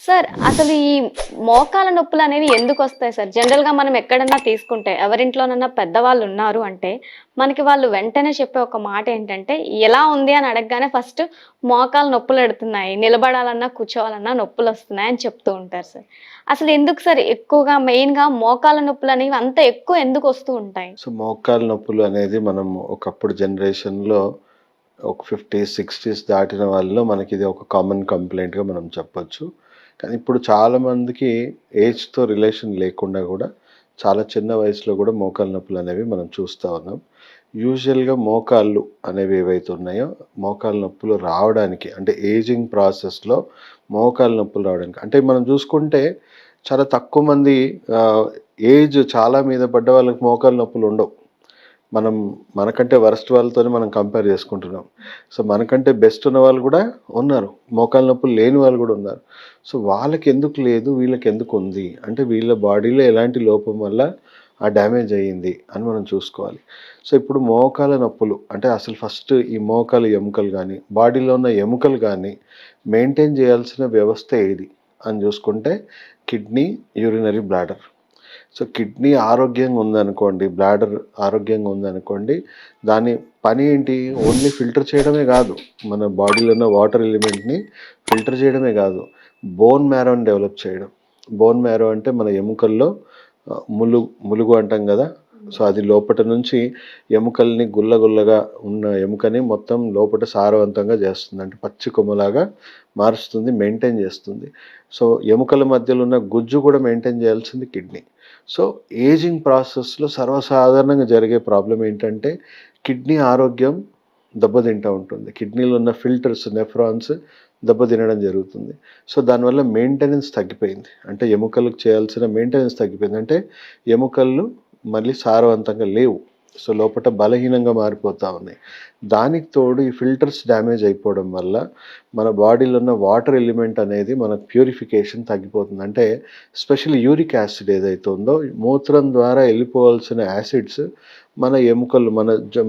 Sir అసలు ఈ మోకాల నొప్పులనేవి ఎందుకొస్తాయి సార్? జనరల్‌గా మనం ఎక్కడన్నా తీసుకుంటే ఎవరింట్లోనన్నా పెద్దవాళ్ళు ఉన్నారు అంటే, మనకి వాళ్ళు వెంటనే చెప్పే ఒక మాట ఏంటంటే, "ఎలా ఉంది?" అని అడగగానే ఫస్ట్ మోకాలు నొప్పులెడుతున్నాయి. నిలబడాలన్నా, కూర్చోవాలన్నా నొప్పులొస్తున్నాయి అని చెప్తూ ఉంటారు సార్. అసలు ఎందుకు సార్ ఎక్కువగా మెయిన్‌గా మోకాల నొప్పులనేవి అంత ఎక్కువ ఎందుకొస్తూ ఉంటాయి? సో, మోకాలు నొప్పులు అనేది మనం ఒకప్పుడు జనరేషన్‌లో ఒక 50స్, 60స్ దాటిన వాళ్ళలో మనకిది ఒక కామన్ కంప్లెయింట్‌గా మనం చెప్పొచ్చు. కానీ ఇప్పుడు చాలామందికి ఏజ్‌తో రిలేషన్ లేకుండా గూడా చాలా చిన్న వయసులో గూడా మోకాలు నొప్పులనేవి మనం చూస్తా ఉన్నాం. యూజువల్‌గా మోకాళ్ళు అనేవి ఏవైతే ఉన్నాయో, మోకాలు నొప్పులు రావడానికి అంటే ఏజింగ్ ప్రాసెస్‌లో మోకాలు నొప్పులు రావడానికి అంటే మనం చూసుకుంటే చాలా తక్కువ మంది ఏజ్ చాలా మీద పడ్డ వాళ్ళకి మోకాలు నొప్పులుండవు. మనం మనకంటే వరస్ట్ వాళ్ళతోనే మనం కంపేర్ చేసుకుంటున్నాం. సో, మనకంటే బెస్ట్ ఉన్న వాళ్ళు గూడా ఉన్నారు. మోకాలు నొప్పులు లేని వాళ్ళు గూడా ఉన్నారు. సో, వాళ్ళకెందుకు లేదు, వీళ్ళకెందుకుంది? అంటే వీళ్ళ బాడీలో ఎలాంటి లోపం వల్ల ఆ డ్యామేజ్ అయ్యింది అని మనం చూసుకోవాలి. సో, ఇప్పుడు మోకాల నొప్పులు అంటే అసలు ఫస్ట్ ఈ మోకాలు ఎముకలు గానీ, బాడీలో ఉన్న ఎముకలు గానీ మెయింటైన్ చేయాల్సిన వ్యవస్థ ఏది అని చూసుకుంటే kidney, urinary bladder. So, kidney ఆరోగ్యంగా ఉందనుకోండి, బ్లాడర్ ఆరోగ్యంగా ఉందనుకోండి, దాని పని ఏంటి? ఓన్లీ ఫిల్టర్ చేయడమే గాదు. మన బాడీలో ఉన్న వాటర్ ఎలిమెంట్‌ని ఫిల్టర్ చేయడమే గాదు, బోన్ మ్యారోని డెవలప్ చేయడం. బోన్ మ్యారో అంటే మన ఎముకల్లో ములుగు అంటాం గదా! సో, అది లోపట నుంచి ఎముకల్ని గుల్లగా ఉన్న ఎముకని మొత్తం లోపట సారవంతంగా జేస్తుంది. అంటే పచ్చి కొమ్మలాగా మారుస్తుంది, మెయింటైన్ జేస్తుంది. సో, ఎముకల మధ్యలో ఉన్న గుజ్జు గూడా మెయింటైన్ జేయాల్సింది కిడ్నీ. సో, ఏజింగ్ ప్రాసెస్‌లో సర్వసాధారణంగా జరిగే ప్రాబ్లమ్ ఏంటంటే, కిడ్నీ ఆరోగ్యం దెబ్బతింటా ఉంటుంది. కిడ్నీలో ఉన్న ఫిల్టర్స్, నెఫ్రాన్స్ దెబ్బతినడం జరుగుతుంది. సో, దానివల్ల మెయింటెనెన్స్ తగ్గిపోయింది. అంటే ఎముకలకు చేయాల్సిన మెయింటెనెన్స్ తగ్గిపోయింది. అంటే ఎముకలు మళ్ళీ సారవంతంగా లేవు. సో, లోపట బలహీనంగా మారిపోతా ఉన్నాయి. దానికి తోడు ఈ ఫిల్టర్స్ డ్యామేజ్ అయిపోవడం వల్ల మన బాడీలో ఉన్న వాటర్ ఎలిమెంట్ అనేది మన ప్యూరిఫికేషన్ తగ్గిపోతుంది. అంటే ఎస్పెషల్లీ యూరిక్ యాసిడ్ ఏదైతే ఉందో మూత్రం ద్వారా వెళ్ళిపోవాల్సిన యాసిడ్స్ మన ఎముకలు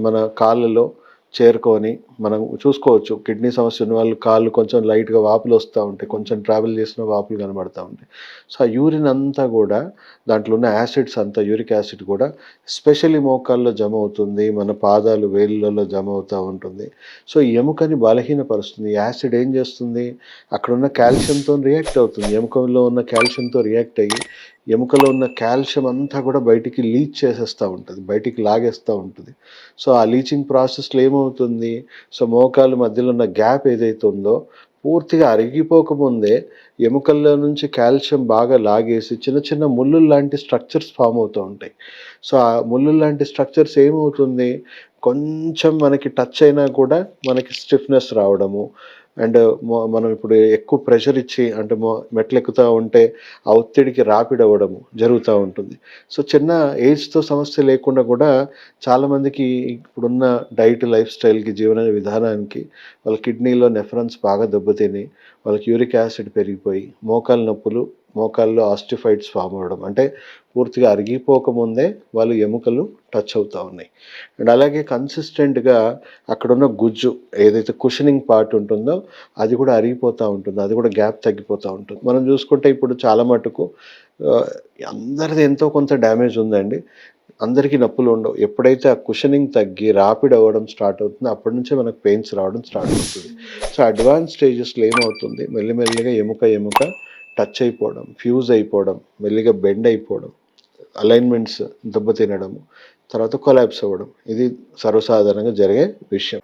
మన కాళ్ళలో చేరుకొని మనం చూసుకోవచ్చు. కిడ్నీ సమస్య ఉన్న వాళ్ళు కాళ్ళు కొంచెం లైట్‌గా వాపులు వస్తా ఉంటాయి. కొంచెం ట్రావెల్ చేసిన వాపులు కనబడతా ఉంటాయి. సో, ఆ యూరిన్ అంతా గూడా దాంట్లో ఉన్న యాసిడ్స్ అంతా యూరిక్ యాసిడ్ కూడా ఎస్పెషల్లీ మోకాల్లో జమ అవుతుంది. మన పాదాలు వేళ్ళలో జమ అవుతా ఉంటుంది. సో, ఈ ఎముకని బలహీనపరుస్తుంది. యాసిడ్ ఏం చేస్తుంది? అక్కడున్న కాల్షియంతోని రియాక్ట్ అవుతుంది. ఎముకలో ఉన్న కాల్షియంతో రియాక్ట్ అయ్యి ఎముకలో ఉన్న కాల్షియం అంతా కూడా బయటికి లీచ్ చేసేస్తా ఉంటది. బయటికి లాగేస్తా ఉంటది. సో, ఆ లీచింగ్ ప్రాసెస్‌లో ఏమవుతుంది? సో, మోకాళ్ళ మధ్యలో ఉన్న గ్యాప్ ఏదైతే ఉందో పూర్తిగా అరిగిపోకముందే ఎముకల్లో నుంచి కాల్షియం బాగా లాగేసి చిన్న చిన్న ముల్లుల్లాంటి స్ట్రక్చర్స్ ఫార్మ్ అవుతూ ఉంటాయి. సో, ఆ ముల్లుల్లాంటి స్ట్రక్చర్స్ ఏమవుతుంది? కొంచెం మనకి టచ్ అయినా కూడా మనకి స్టిఫ్‌నెస్ రావడము అండ్ మనం ఇప్పుడు ఎక్కువ ప్రెషర్ ఇచ్చి అంటే మెట్లెక్కుతా ఉంటే ఆ ఒత్తిడికి రాపిడవ్వడము జరుగుతా ఉంటుంది. సో, చిన్న ఏజ్‌తో సమస్య లేకుండా కూడా చాలామందికి ఇప్పుడున్న డైట్, లైఫ్ స్టైల్‌కి, జీవన విధానానికి వాళ్ళ కిడ్నీలో నెఫ్రాన్స్ బాగా దెబ్బతిని, వాళ్ళకి యూరిక్ యాసిడ్ పెరిగిపోయి, మోకాలు నొప్పులు, మోకాల్లో ఆస్టిఫైట్స్ ఫార్మ్ అవ్వడం. అంటే పూర్తిగా అరిగిపోకముందే వాళ్ళు ఎముకలు టచ్ అవుతా ఉన్నాయి. అండ్ అలాగే కన్సిస్టెంట్‌గా అక్కడున్న గుజ్జు ఏదైతే కుషనింగ్ పార్ట్ ఉంటుందో అది కూడా అరిగిపోతా ఉంటుంది. అది కూడా గ్యాప్ తగ్గిపోతా ఉంటుంది. మనం చూసుకుంటే ఇప్పుడు చాలా మటుకు ఆహ్, అందరిది ఎంతో కొంత డ్యామేజ్ ఉందండి. అందరికీ నొప్పులుండవు. ఎప్పుడైతే ఆ కుషనింగ్ తగ్గి రాపిడ్ అవ్వడం స్టార్ట్ అవుతుందో అప్పటి నుంచే మనకు పెయిన్స్ రావడం స్టార్ట్ అవుతుంది. సో, అడ్వాన్స్ స్టేజెస్‌లో ఏమవుతుంది మెల్లిమెల్లిగా ఎముక టచ్ అయిపోవడం, ఫ్యూజ్ అయిపోవడం, మెల్లిగా బెండ్ అయిపోవడం, అలైన్‌మెంట్స్ దెబ్బతినడము, తర్వాత కొలాప్స్ అవ్వడం. ఇది సర్వసాధారణంగా జరిగే విషయం.